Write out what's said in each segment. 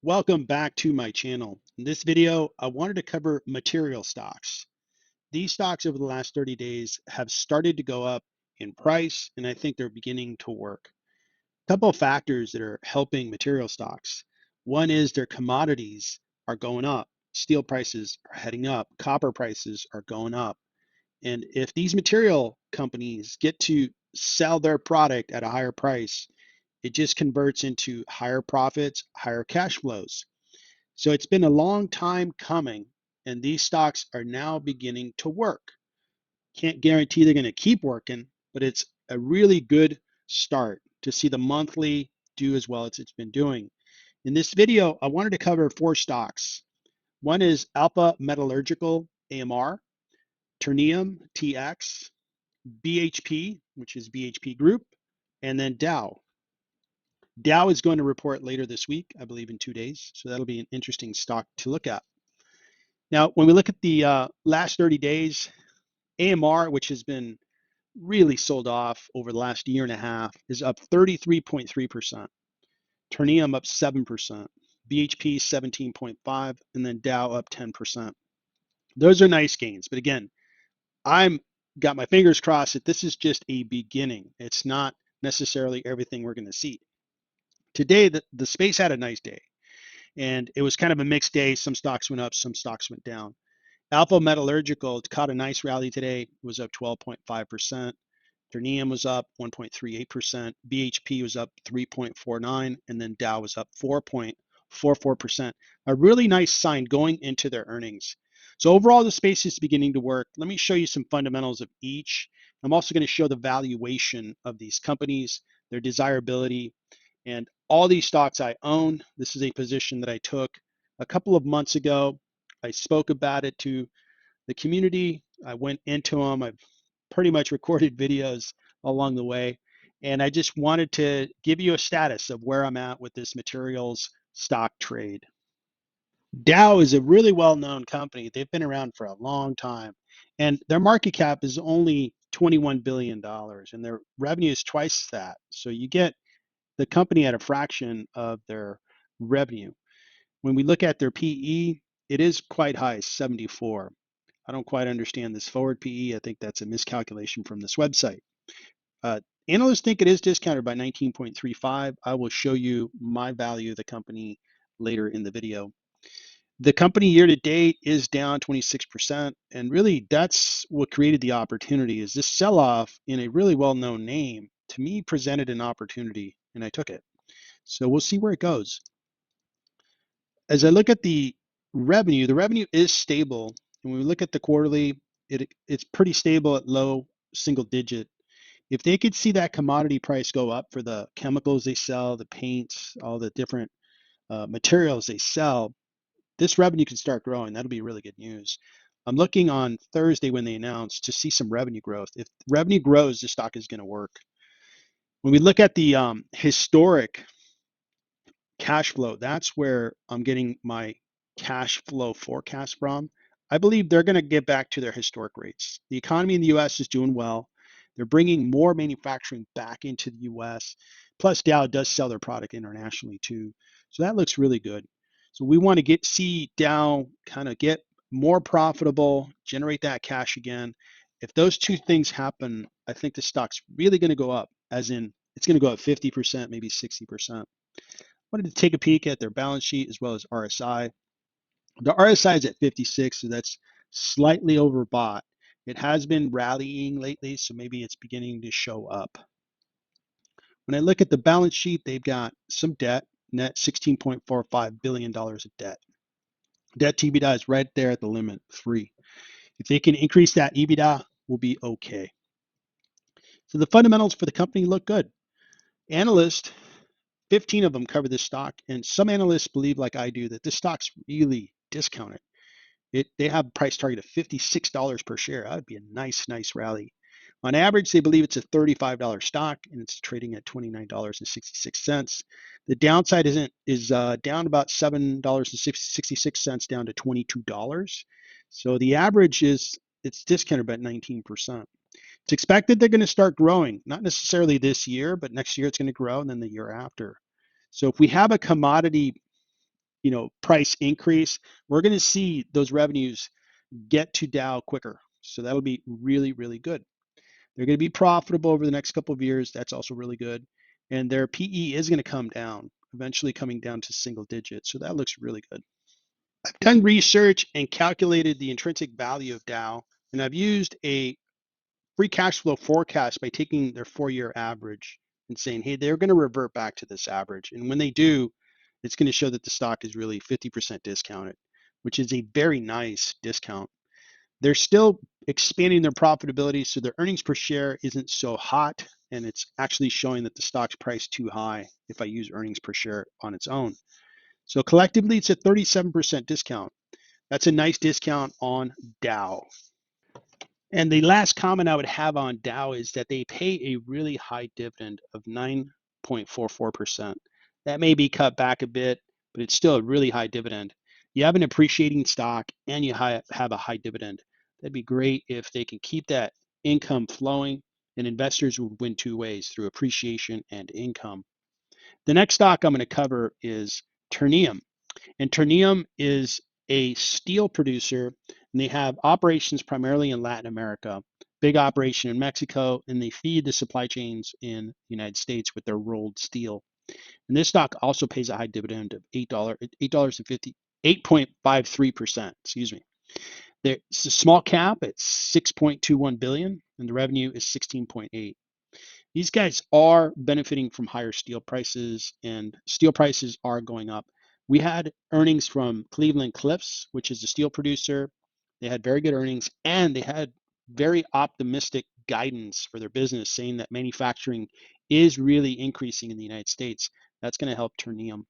Welcome back to my channel. In this video, I wanted to cover material stocks. These stocks over the last 30 days have started to go up in price, and I think they're beginning to work. A couple of factors that are helping material stocks. One is their commodities are going up. Steel prices are heading up. Copper prices are going up. And if these material companies get to sell their product at a higher price, it just converts into higher profits, higher cash flows. So it's been a long time coming, and these stocks are now beginning to work. Can't guarantee they're going to keep working, but it's a really good start to see the monthly do as well as it's been doing. In this video, I wanted to cover four stocks. One is Alpha Metallurgical, AMR, Ternium, TX, BHP, which is BHP Group, and then Dow. Dow is going to report later this week, I believe in 2 days. So that'll be an interesting stock to look at. Now, when we look at the last 30 days, AMR, which has been really sold off over the last year and a half, is up 33.3%. Ternium up 7%. BHP 17.5%, and then Dow up 10%. Those are nice gains. But again, I'm got my fingers crossed that this is just a beginning. It's not necessarily everything we're going to see. Today, the space had a nice day, and it was kind of a mixed day. Some stocks went up, some stocks went down. Alpha Metallurgical caught a nice rally today. It was up 12.5%. Ternium was up 1.38%. BHP was up 3.49%, and then Dow was up 4.44%. A really nice sign going into their earnings. So overall, the space is beginning to work. Let me show you some fundamentals of each. I'm also going to show the valuation of these companies, their desirability, and all these stocks I own. This is a position that I took a couple of months ago. I spoke about it to the community. I went into them. I've pretty much recorded videos along the way. And I just wanted to give you a status of where I'm at with this materials stock trade. Dow is a really well-known company. They've been around for a long time. And their market cap is only $21 billion, and their revenue is twice that. So you get the company at a fraction of their revenue. When we look at their PE, it is quite high, 74. I don't quite understand this forward PE. I think that's a miscalculation from this website. Analysts think it is discounted by 19.35. I will show you my value of the company later in the video. The company year to date is down 26%, and really that's what created the opportunity. Is this sell-off in a really well-known name to me presented an opportunity, and I took it. So we'll see where it goes. As I look at the revenue is stable. And when we look at the quarterly, it's pretty stable at low single digit. If they could see that commodity price go up for the chemicals they sell, the paints, all the different materials they sell, this revenue can start growing. That'll be really good news. I'm looking on Thursday when they announce to see some revenue growth. If revenue grows, the stock is going to work. When we look at the historic cash flow, that's where I'm getting my cash flow forecast from. I believe they're going to get back to their historic rates. The economy in the US is doing well. They're bringing more manufacturing back into the US. Plus, Dow does sell their product internationally too. So that looks really good. So we want to see Dow kind of get more profitable, generate that cash again. If those two things happen, I think the stock's really going to go up, as in it's going to go up 50%, maybe 60%. Wanted to take a peek at their balance sheet as well as RSI. The RSI is at 56, so that's slightly overbought. It has been rallying lately, so maybe it's beginning to show up. When I look at the balance sheet, they've got some debt, net $16.45 billion of debt. Debt to EBITDA is right there at the limit, 3. If they can increase that EBITDA, we'll be okay. So the fundamentals for the company look good. Analysts, 15 of them cover this stock, and some analysts believe, like I do, that this stock's really discounted. They have a price target of $56 per share. That would be a nice rally. On average, they believe it's a $35 stock, and it's trading at $29.66. The downside is down about $7.66 down to $22. So the average it's discounted by 19%. It's expected they're going to start growing, not necessarily this year, but next year it's going to grow, and then the year after. So if we have a commodity price increase, we're going to see those revenues get to Dow quicker. So that'll be really, really good. They're going to be profitable over the next couple of years. That's also really good. And their PE is going to come down, eventually coming down to single digits. So that looks really good. I've done research and calculated the intrinsic value of Dow, and I've used a free cash flow forecast by taking their 4-year average and saying, hey, they're going to revert back to this average. And when they do, it's going to show that the stock is really 50% discounted, which is a very nice discount. They're still expanding their profitability, so their earnings per share isn't so hot, and it's actually showing that the stock's priced too high if I use earnings per share on its own. So collectively, it's a 37% discount. That's a nice discount on Dow. And the last comment I would have on Dow is that they pay a really high dividend of 9.44%. That may be cut back a bit, but it's still a really high dividend. You have an appreciating stock and you have a high dividend. That'd be great if they can keep that income flowing, and investors would win two ways, through appreciation and income. The next stock I'm going to cover is Ternium. And Ternium is a steel producer, and they have operations primarily in Latin America, big operation in Mexico, and they feed the supply chains in the United States with their rolled steel. And this stock also pays a high dividend of $8.53%. Excuse me. It's a small cap. It's 6.21 billion, and the revenue is 16.8. These guys are benefiting from higher steel prices, and steel prices are going up. We had earnings from Cleveland-Cliffs, which is a steel producer. They had very good earnings, and they had very optimistic guidance for their business, saying that manufacturing is really increasing in the United States. That's going to help Ternium.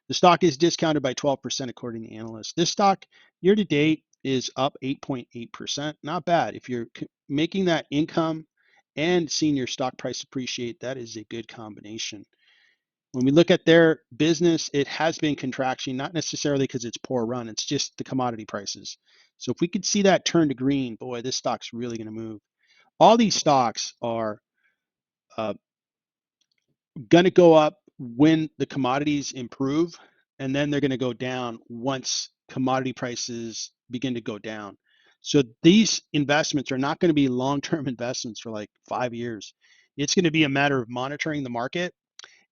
The stock is discounted by 12% according to analysts. This stock year to date is up 8.8%. Not bad. If you're making that income and seeing your stock price appreciate, that is a good combination. When we look at their business, it has been contraction, not necessarily because it's poor run, it's just the commodity prices. So if we could see that turn to green, boy, this stock's really going to move. All these stocks are going to go up when the commodities improve, and then they're going to go down once commodity prices begin to go down. So these investments are not going to be long-term investments for like 5 years. It's going to be a matter of monitoring the market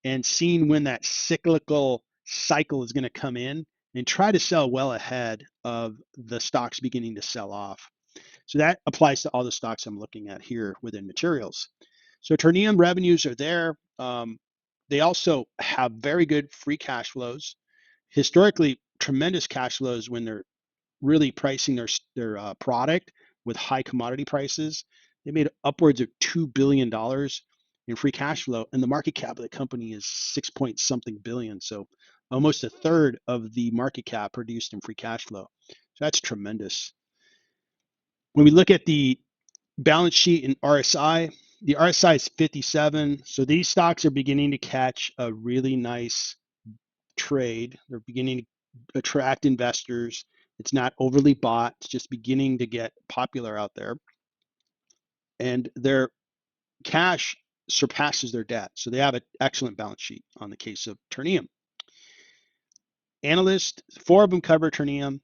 and seeing when that cyclical cycle is going to come in, and try to sell well ahead of the stocks beginning to sell off. So that applies to all the stocks I'm looking at here within materials. So Ternium revenues are there. They also have very good free cash flows. Historically, tremendous cash flows when they're really pricing their product with high commodity prices. They made upwards of $2 billion in free cash flow, and the market cap of the company is 6 point something billion. So almost a third of the market cap produced in free cash flow. So that's tremendous. When we look at the balance sheet in RSI, the RSI is 57. So these stocks are beginning to catch a really nice trade. They're beginning to attract investors. It's not overly bought. It's just beginning to get popular out there. And their cash surpasses their debt. So they have an excellent balance sheet on the case of Ternium. Analysts, 4 of them cover Ternium.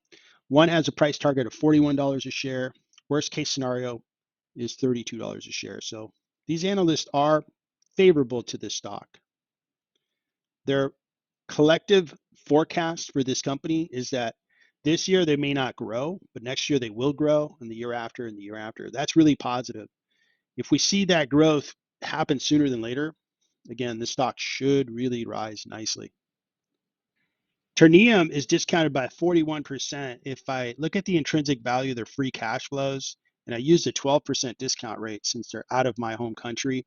One has a price target of $41 a share. Worst case scenario is $32 a share. So these analysts are favorable to this stock. Their collective forecast for this company is that this year they may not grow, but next year they will grow, and the year after and the year after. That's really positive. If we see that growth happen sooner than later, again, this stock should really rise nicely. Ternium is discounted by 41%. If I look at the intrinsic value of their free cash flows, and I use a 12% discount rate since they're out of my home country,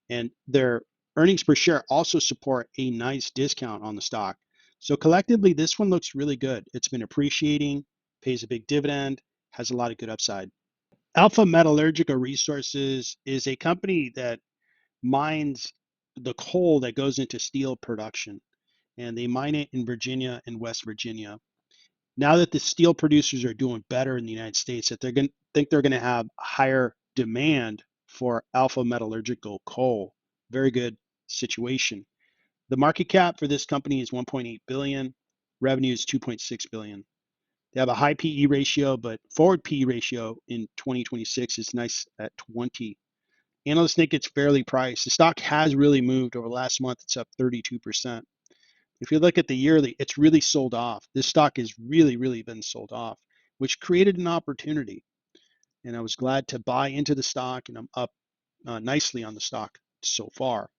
and their earnings per share also support a nice discount on the stock. So collectively, this one looks really good. It's been appreciating, pays a big dividend, has a lot of good upside. Alpha Metallurgical Resources is a company that mines the coal that goes into steel production, and they mine it in Virginia and West Virginia. Now that the steel producers are doing better in the United States, that they're going to think they're going to have higher demand for alpha metallurgical coal. Very good situation. The market cap for this company is 1.8 billion. revenue is 2.6 billion. They have a high PE ratio, but forward PE ratio in 2026 is nice at 20. Analysts think it's fairly priced. The stock has really moved over the last month. It's up 32%. If you look at the yearly, it's really sold off. This stock has really been sold off, which created an opportunity. And I was glad to buy into the stock, and I'm up nicely on the stock so far.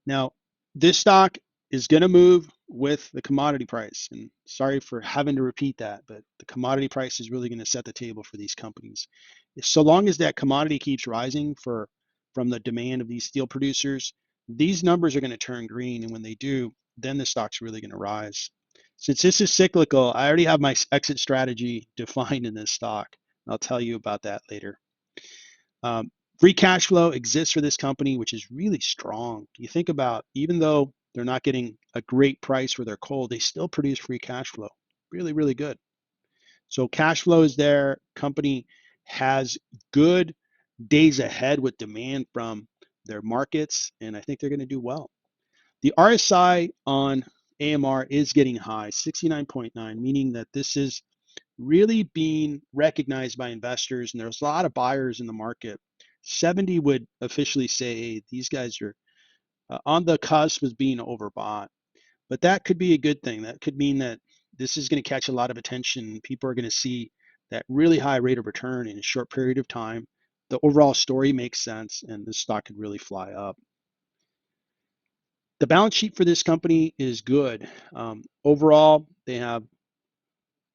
Now, this stock is going to move with the commodity price. And sorry for having to repeat that, but the commodity price is really going to set the table for these companies. So long as that commodity keeps rising from the demand of these steel producers, these numbers are going to turn green. And when they do, then the stock's really going to rise. Since this is cyclical, I already have my exit strategy defined in this stock. I'll tell you about that later. Free cash flow exists for this company, which is really strong. You think about, even though they're not getting a great price for their coal, they still produce free cash flow. Really good. So cash flow is there. Company has good days ahead with demand from their markets, and I think they're going to do well. The RSI on AMR is getting high, 69.9, meaning that this is really being recognized by investors, and there's a lot of buyers in the market. 70 would officially say, hey, these guys are on the cusp of being overbought. But that could be a good thing. That could mean that this is going to catch a lot of attention. People are going to see that really high rate of return in a short period of time. The overall story makes sense, and the stock could really fly up. The balance sheet for this company is good. Overall, they have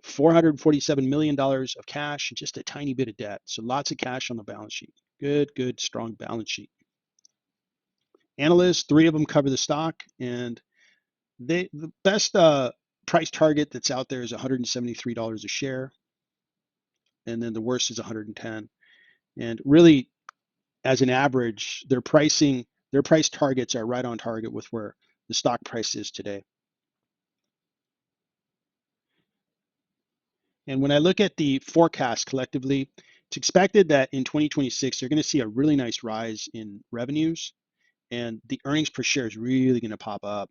$447 million of cash and just a tiny bit of debt. So lots of cash on the balance sheet. Good, strong balance sheet. Analysts, 3 of them cover the stock, and the best price target that's out there is $173 a share, and then the worst is 110. And really, as an average, their price targets are right on target with where the stock price is today. And when I look at the forecast collectively, it's expected that in 2026, they're going to see a really nice rise in revenues, and the earnings per share is really going to pop up.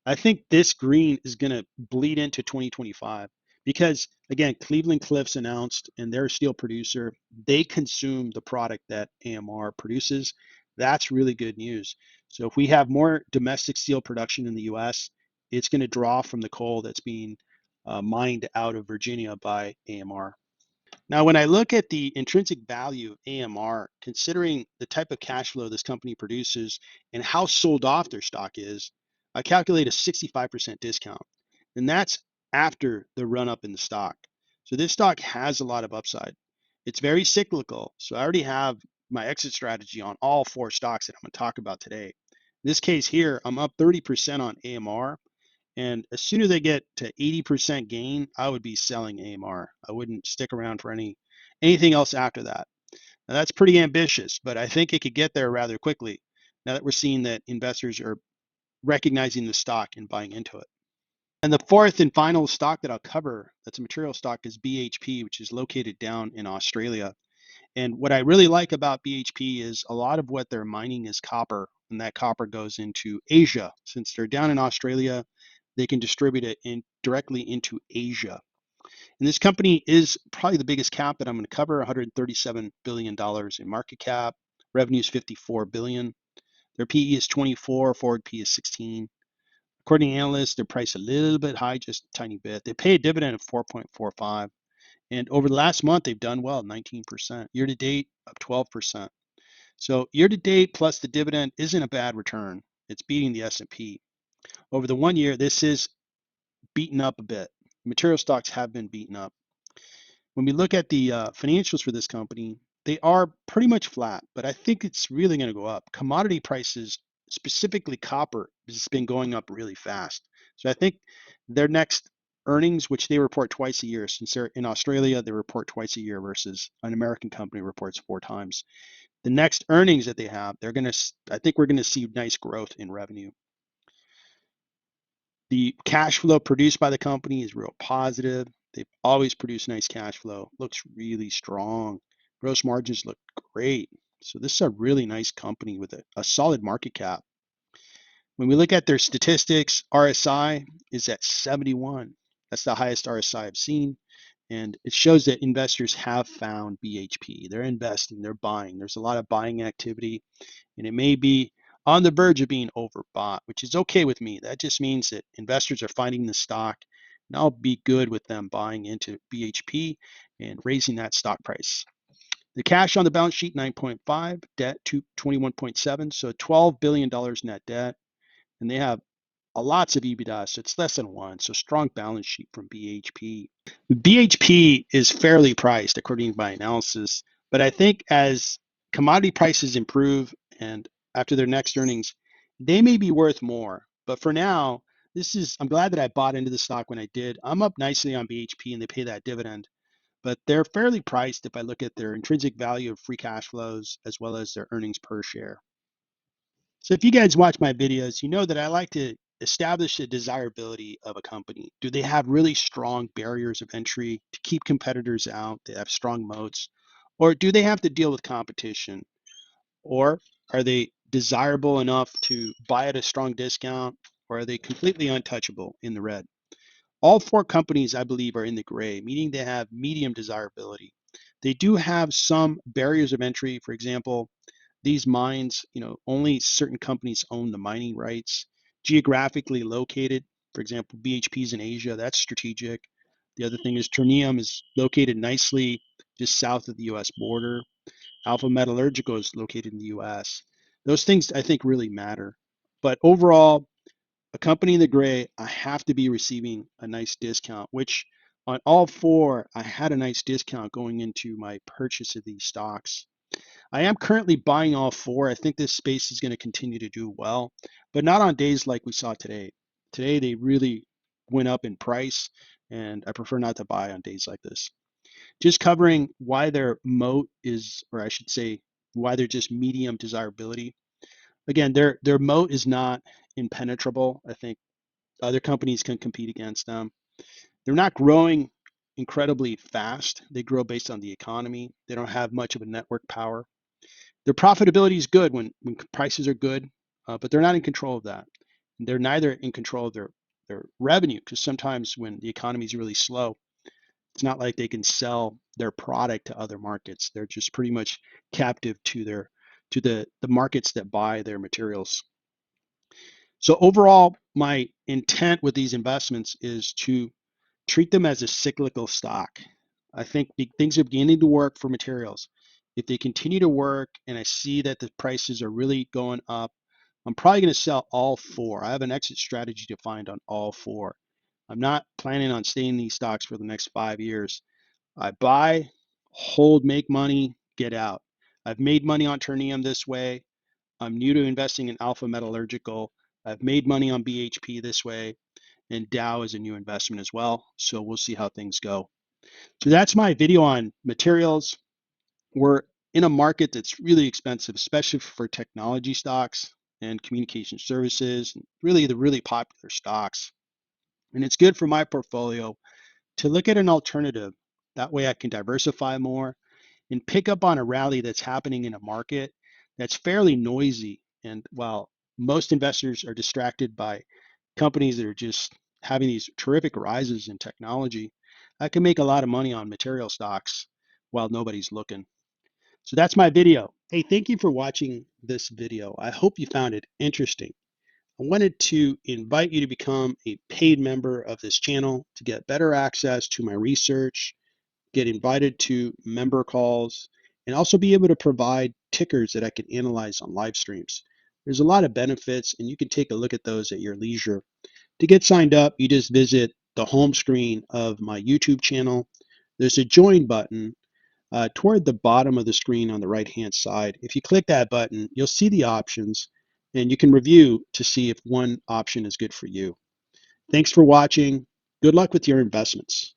I think this green is going to bleed into 2025 because, again, Cleveland-Cliffs announced, and they're a steel producer. They consume the product that AMR produces. That's really good news. So if we have more domestic steel production in the U.S., it's going to draw from the coal that's being mined out of Virginia by AMR. Now, when I look at the intrinsic value of AMR, considering the type of cash flow this company produces and how sold off their stock is, I calculate a 65% discount. And that's after the run up in the stock. So this stock has a lot of upside. It's very cyclical. So I already have my exit strategy on all 4 stocks that I'm going to talk about today. In this case here, I'm up 30% on AMR. And as soon as they get to 80% gain, I would be selling AMR. I wouldn't stick around for anything else after that. Now that's pretty ambitious, but I think it could get there rather quickly now that we're seeing that investors are recognizing the stock and buying into it. And the fourth and final stock that I'll cover that's a material stock is BHP, which is located down in Australia. And what I really like about BHP is a lot of what they're mining is copper, and that copper goes into Asia. Since they're down in Australia, they can distribute it directly into Asia. And this company is probably the biggest cap that I'm going to cover, $137 billion in market cap. Revenue is $54 billion. Their PE is 24, forward PE is 16. According to analysts, they're priced a little bit high, just a tiny bit. They pay a dividend of 4.45. And over the last month, they've done well, 19%. Year to date, up 12%. So year to date plus the dividend isn't a bad return. It's beating the S&P. Over the 1 year, this is beaten up a bit. Material stocks have been beaten up. When we look at the financials for this company, they are pretty much flat, but I think it's really going to go up. Commodity prices, specifically copper, has been going up really fast. So I think their next earnings, which they report twice a year, since they're in Australia, they report twice a year versus an American company reports 4 times. The next earnings that they have, I think we're going to see nice growth in revenue. The cash flow produced by the company is real positive. They've always produced nice cash flow. Looks really strong. Gross margins look great. So this is a really nice company with a solid market cap. When we look at their statistics, RSI is at 71. That's the highest RSI I've seen. And it shows that investors have found BHP. They're investing, they're buying. There's a lot of buying activity, and it may be on the verge of being overbought, which is okay with me. That just means that investors are finding the stock, and I'll be good with them buying into BHP and raising that stock price. The cash on the balance sheet, 9.5, debt to 21.7, so $12 billion net debt, and they have lots of EBITDA, so it's less than one. So strong balance sheet from BHP. BHP is fairly priced according to my analysis, but I think as commodity prices improve and after their next earnings, they may be worth more. But for now, I'm glad that I bought into the stock when I did. I'm up nicely on BHP and they pay that dividend, but they're fairly priced if I look at their intrinsic value of free cash flows as well as their earnings per share. So if you guys watch my videos, you know that I like to establish the desirability of a company. Do they have really strong barriers of entry to keep competitors out? They have strong moats, or do they have to deal with competition? Or are they desirable enough to buy at a strong discount, or are they completely untouchable in the red? All four companies, I believe, are in the gray, meaning they have medium desirability. They do have some barriers of entry. For example, these mines, only certain companies own the mining rights. Geographically located, for example, BHP is in Asia, that's strategic. The other thing is Ternium is located nicely just south of the US border. Alpha Metallurgical is located in the US. Those things I think really matter. But overall, a company in the gray, I have to be receiving a nice discount, which on all four, I had a nice discount going into my purchase of these stocks. I am currently buying all four. I think this space is going to continue to do well, but not on days like we saw today. Today, they really went up in price, and I prefer not to buy on days like this. Just covering why their moat is, or I should say, why they're just medium desirability. Again, their moat is not impenetrable. I think other companies can compete against them. They're not growing incredibly fast. They grow based on the economy. They don't have much of a network power. Their profitability is good when prices are good, but they're not in control of that. They're neither in control of their revenue, because sometimes when the economy is really slow, it's not like they can sell their product to other markets. They're just pretty much captive to the markets that buy their materials. So overall, my intent with these investments is to treat them as a cyclical stock. I think things are beginning to work for materials. If they continue to work and I see that the prices are really going up, I'm probably going to sell all four. I have an exit strategy defined on all four. I'm not planning on staying in these stocks for the next 5 years. I buy, hold, make money, get out. I've made money on Ternium this way. I'm new to investing in Alpha Metallurgical. I've made money on BHP this way, and Dow is a new investment as well. So we'll see how things go. So that's my video on materials. We're in a market that's really expensive, especially for technology stocks and communication services, and really the really popular stocks. And it's good for my portfolio to look at an alternative. That way I can diversify more and pick up on a rally that's happening in a market that's fairly noisy. And while most investors are distracted by companies that are just having these terrific rises in technology, I can make a lot of money on material stocks while nobody's looking. So that's my video. Hey, thank you for watching this video. I hope you found it interesting. I wanted to invite you to become a paid member of this channel to get better access to my research, get invited to member calls, and also be able to provide tickers that I can analyze on live streams. There's a lot of benefits, and you can take a look at those at your leisure. To get signed up, you just visit the home screen of my YouTube channel. There's a join button toward the bottom of the screen on the right-hand side. If you click that button, you'll see the options, and you can review to see if one option is good for you. Thanks for watching. Good luck with your investments.